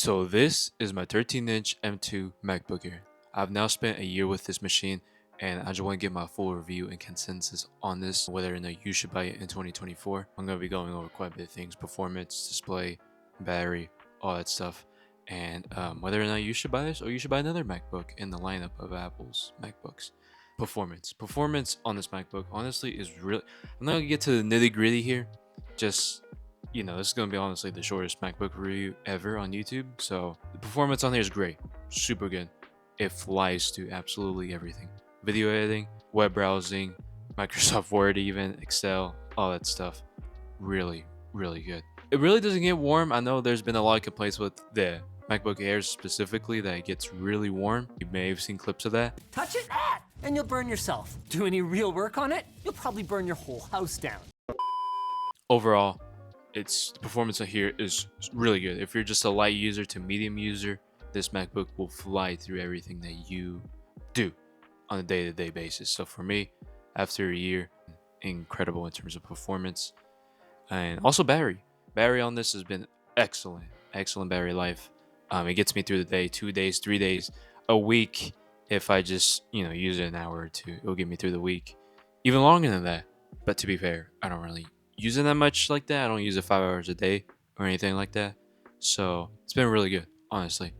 So this is my 13-inch M2 MacBook Air. I've now spent a year with this machine and I just want to get my full review and consensus on this, whether or not you should buy it in 2024. I'm going to be going over quite a bit of things: performance, display, battery, all that stuff, and whether or not you should buy this or you should buy another MacBook in the lineup of Apple's MacBooks. Performance on this MacBook honestly is really, I'm not going to get to the nitty gritty here. Just, this is going to be honestly the shortest MacBook review ever on YouTube. So the performance on here is great, super good. It flies to absolutely everything: video editing, web browsing, Microsoft Word, even Excel, all that stuff. Really, really good. It really doesn't get warm. I know there's been a lot of complaints with the MacBook Airs specifically that it gets really warm. You may have seen clips of that. Touch it, and you'll burn yourself. Do any real work on it, you'll probably burn your whole house down. Overall, the performance of here is really good. If you're just a light user to medium user, this MacBook will fly through everything that you do on a day-to-day basis. So for me, after a year, incredible in terms of performance. And also battery on this has been excellent battery life. It gets me through the day, 2 days, 3 days, a week. If I just use it an hour or two, it'll get me through the week, even longer than that. But to be fair, I don't really use it that much like that. I don't use it 5 hours a day or anything like that. So it's been really good, honestly.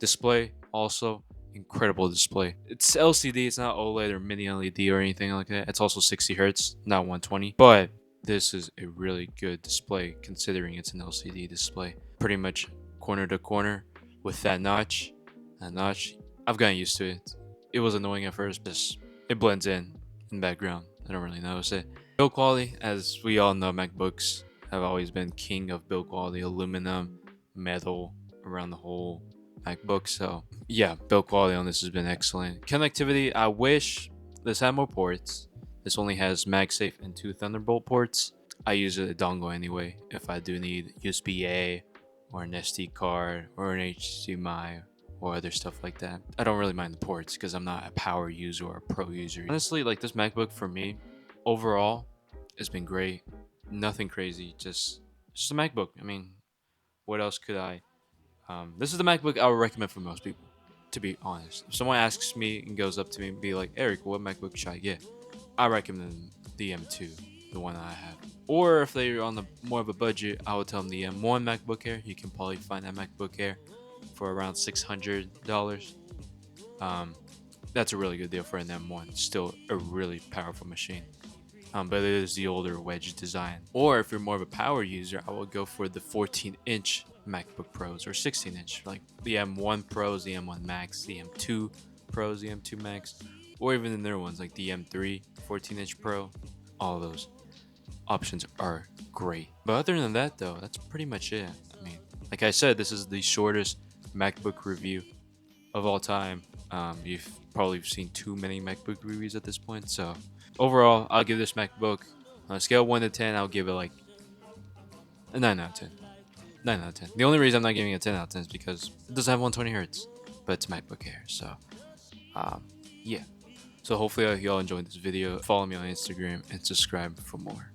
Display also incredible display. It's LCD, it's not OLED or mini LED or anything like that. It's also 60 hertz, not 120. But this is a really good display considering it's an LCD display. Pretty much corner to corner with that notch. I've gotten used to it. It was annoying at first, but it blends in the background. I don't really notice it. Build quality, as we all know, MacBooks have always been king of build quality: aluminum, metal around the whole MacBook. So yeah, build quality on this has been excellent. Connectivity, I wish this had more ports. This only has MagSafe and 2 Thunderbolt ports. I use a dongle anyway if I do need USB-A or an SD card or an HDMI or other stuff like that. I don't really mind the ports because I'm not a power user or a pro user. Honestly, like, this MacBook for me overall has been great. Nothing crazy, just a MacBook. I mean, what else could I? This is the MacBook I would recommend for most people, to be honest. If someone asks me and goes up to me and be like, "Eric, what MacBook should I get?" I recommend the M2, the one I have. Or if they're on the more of a budget, I would tell them the M1 MacBook Air. You can probably find that MacBook Air for around $600. That's a really good deal for an M1. Still a really powerful machine. But it is the older wedge design. Or if you're more of a power user, I would go for the 14-inch MacBook Pros or 16-inch, like the M1 Pros, the M1 Max, the M2 Pros, the M2 Max, or even the newer ones like the M3 14-inch Pro. All of those options are great. But other than that, though, that's pretty much it. I mean, like I said, this is the shortest MacBook review of all time. You've probably seen too many MacBook reviews at this point. So overall, I'll give this MacBook, on a scale of 1 to 10, I'll give it like a 9 out of 10. 9 out of 10. The only reason I'm not giving it a 10 out of 10 is because it doesn't have 120 hertz, but it's a MacBook Air. So yeah. So hopefully you all enjoyed this video. Follow me on Instagram and subscribe for more.